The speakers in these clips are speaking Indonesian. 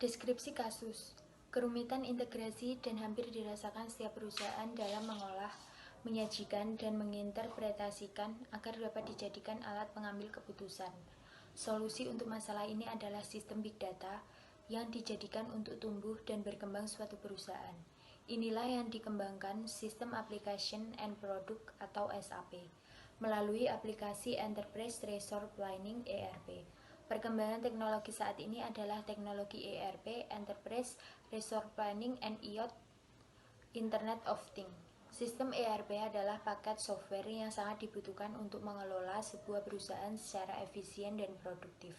Deskripsi kasus, kerumitan integrasi dan hampir dirasakan setiap perusahaan dalam mengolah, menyajikan, dan menginterpretasikan agar dapat dijadikan alat pengambil keputusan. Solusi untuk masalah ini adalah sistem big data yang dijadikan untuk tumbuh dan berkembang suatu perusahaan. Inilah yang dikembangkan System Application and Product atau SAP melalui aplikasi Enterprise Resource Planning ERP. Perkembangan teknologi saat ini adalah teknologi ERP, Enterprise Resource Planning and IoT, Internet of Things. Sistem ERP adalah paket software yang sangat dibutuhkan untuk mengelola sebuah perusahaan secara efisien dan produktif.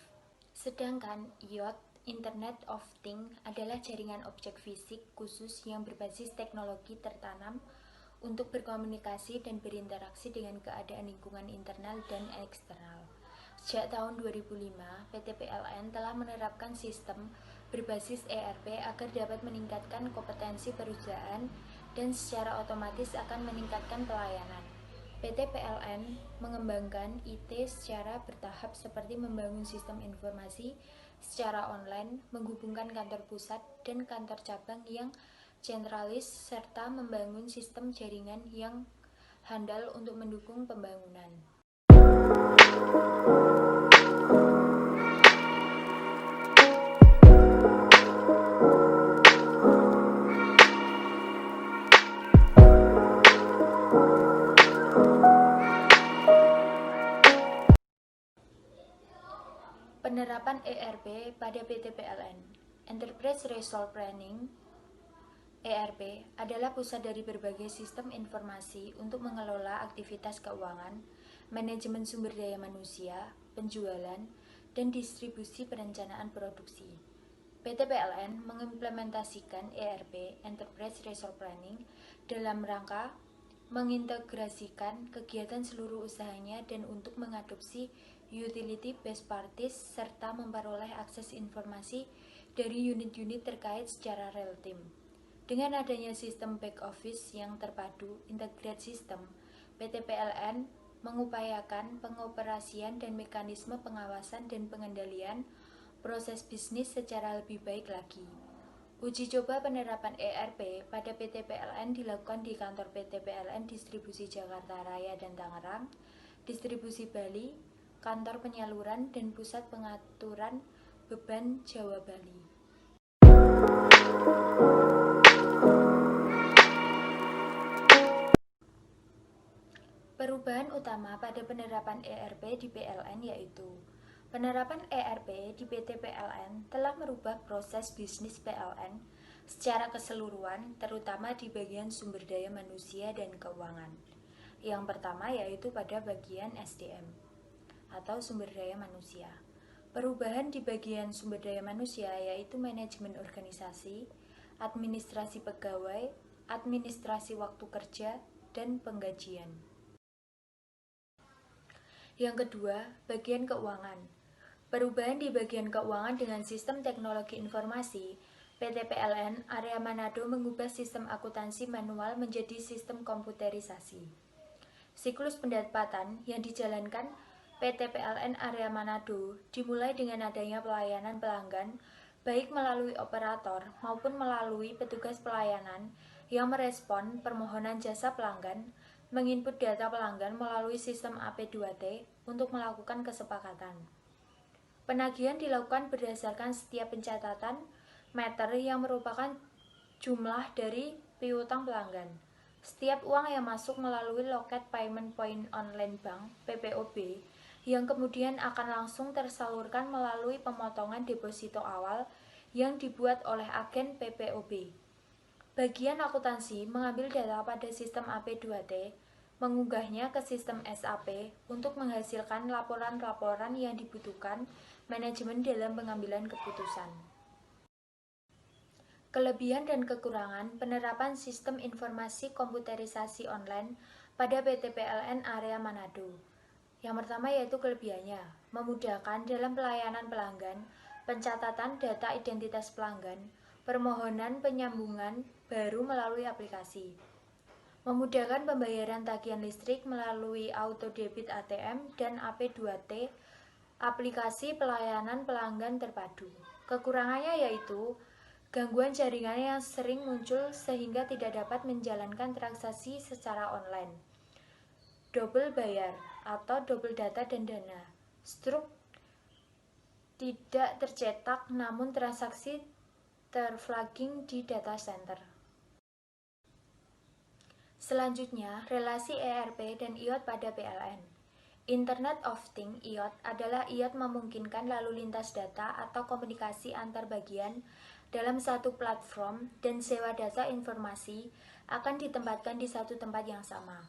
Sedangkan IoT, Internet of Things, adalah jaringan objek fisik khusus yang berbasis teknologi tertanam untuk berkomunikasi dan berinteraksi dengan keadaan lingkungan internal dan eksternal. Sejak tahun 2005, PT PLN telah menerapkan sistem berbasis ERP agar dapat meningkatkan kompetensi perusahaan dan secara otomatis akan meningkatkan pelayanan. PT PLN mengembangkan IT secara bertahap seperti membangun sistem informasi secara online, menghubungkan kantor pusat dan kantor cabang yang sentralis, serta membangun sistem jaringan yang handal untuk mendukung pembangunan. Penerapan ERP pada PT PLN. Enterprise Resource Planning ERP adalah pusat dari berbagai sistem informasi untuk mengelola aktivitas keuangan, manajemen sumber daya manusia, penjualan, dan distribusi perencanaan produksi. PT PLN mengimplementasikan ERP Enterprise Resource Planning dalam rangka mengintegrasikan kegiatan seluruh usahanya dan untuk mengadopsi utility best practice serta memperoleh akses informasi dari unit-unit terkait secara real time. Dengan adanya sistem back office yang terpadu, integrated system, PT PLN mengupayakan pengoperasian dan mekanisme pengawasan dan pengendalian proses bisnis secara lebih baik lagi. Uji coba penerapan ERP pada PT PLN dilakukan di kantor PT PLN Distribusi Jakarta Raya dan Tangerang, Distribusi Bali, Kantor Penyaluran dan Pusat Pengaturan Beban Jawa Bali. Perubahan utama pada penerapan ERP di PLN yaitu penerapan ERP di PT PLN telah merubah proses bisnis PLN secara keseluruhan, terutama di bagian sumber daya manusia dan keuangan. Yang pertama yaitu pada bagian SDM atau sumber daya manusia. Perubahan di bagian sumber daya manusia yaitu manajemen organisasi, administrasi pegawai, administrasi waktu kerja, dan penggajian. Yang kedua, bagian keuangan. Perubahan di bagian keuangan dengan sistem teknologi informasi, PT PLN Area Manado mengubah sistem akuntansi manual menjadi sistem komputerisasi. Siklus pendapatan yang dijalankan PT PLN Area Manado dimulai dengan adanya pelayanan pelanggan, baik melalui operator maupun melalui petugas pelayanan yang merespon permohonan jasa pelanggan, menginput data pelanggan melalui sistem AP2T untuk melakukan kesepakatan. Penagihan dilakukan berdasarkan setiap pencatatan meter yang merupakan jumlah dari piutang pelanggan. Setiap uang yang masuk melalui loket Payment Point Online Bank (PPOB) yang kemudian akan langsung tersalurkan melalui pemotongan deposito awal yang dibuat oleh agen PPOB. Bagian akuntansi mengambil data pada sistem AP2T, mengunggahnya ke sistem SAP untuk menghasilkan laporan-laporan yang dibutuhkan manajemen dalam pengambilan keputusan. Kelebihan dan kekurangan penerapan sistem informasi komputerisasi online pada PT PLN Area Manado. Yang pertama yaitu kelebihannya, memudahkan dalam pelayanan pelanggan, pencatatan data identitas pelanggan, permohonan penyambungan baru melalui aplikasi. Memudahkan pembayaran tagihan listrik melalui auto debit ATM dan AP2T aplikasi pelayanan pelanggan terpadu. Kekurangannya yaitu gangguan jaringan yang sering muncul sehingga tidak dapat menjalankan transaksi secara online, double bayar atau double data dan dana, struk tidak tercetak namun transaksi terflagging di data center. Selanjutnya, relasi ERP dan IoT pada PLN. Internet of Things (IoT) adalah IoT memungkinkan lalu lintas data atau komunikasi antar bagian dalam satu platform dan sewa data informasi akan ditempatkan di satu tempat yang sama.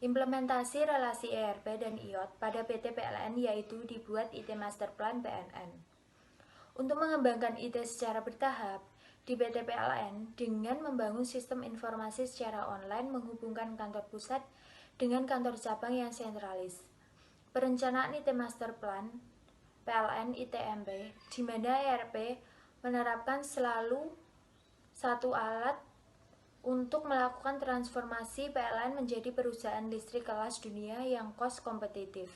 Implementasi relasi ERP dan IoT pada PT PLN yaitu dibuat IT Master Plan PNN. Untuk mengembangkan IT secara bertahap, di PT PLN dengan membangun sistem informasi secara online menghubungkan kantor pusat dengan kantor cabang yang sentralis. Perencanaan IT Master Plan PLN ITMP, di mana ERP menerapkan selalu satu alat untuk melakukan transformasi PLN menjadi perusahaan listrik kelas dunia yang cost kompetitif.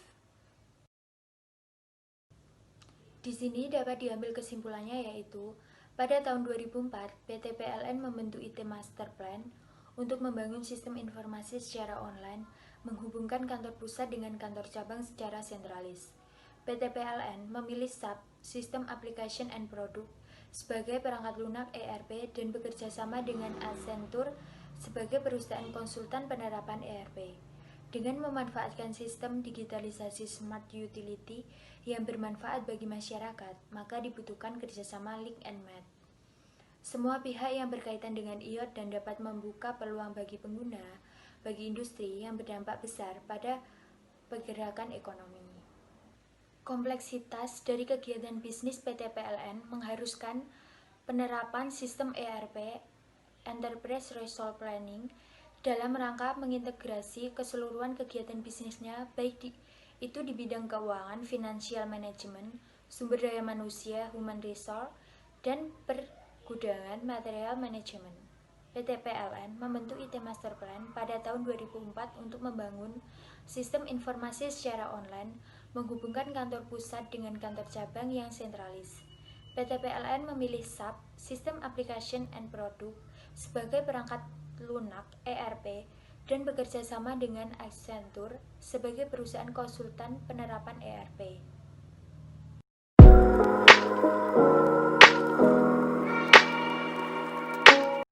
Di sini dapat diambil kesimpulannya yaitu pada tahun 2004, PT PLN membentuk IT Master Plan untuk membangun sistem informasi secara online, menghubungkan kantor pusat dengan kantor cabang secara sentralis. PT PLN memilih SAP, System Application and Product, sebagai perangkat lunak ERP dan bekerja sama dengan Accenture sebagai perusahaan konsultan penerapan ERP. Dengan memanfaatkan sistem digitalisasi smart utility yang bermanfaat bagi masyarakat, maka dibutuhkan kerjasama link and match. Semua pihak yang berkaitan dengan IoT dan dapat membuka peluang bagi pengguna, bagi industri yang berdampak besar pada pergerakan ekonomi. Kompleksitas dari kegiatan bisnis PT PLN mengharuskan penerapan sistem ERP, Enterprise Resource Planning, dalam rangka mengintegrasi keseluruhan kegiatan bisnisnya, baik itu di bidang keuangan, financial management, sumber daya manusia, human resource, dan pergudangan, material management. PT PLN membentuk IT Master Plan pada tahun 2004 untuk membangun sistem informasi secara online, menghubungkan kantor pusat dengan kantor cabang yang sentralis. PT PLN memilih SAP, System Application and Product, sebagai perangkat lunak ERP dan bekerja sama dengan Accenture sebagai perusahaan konsultan penerapan ERP.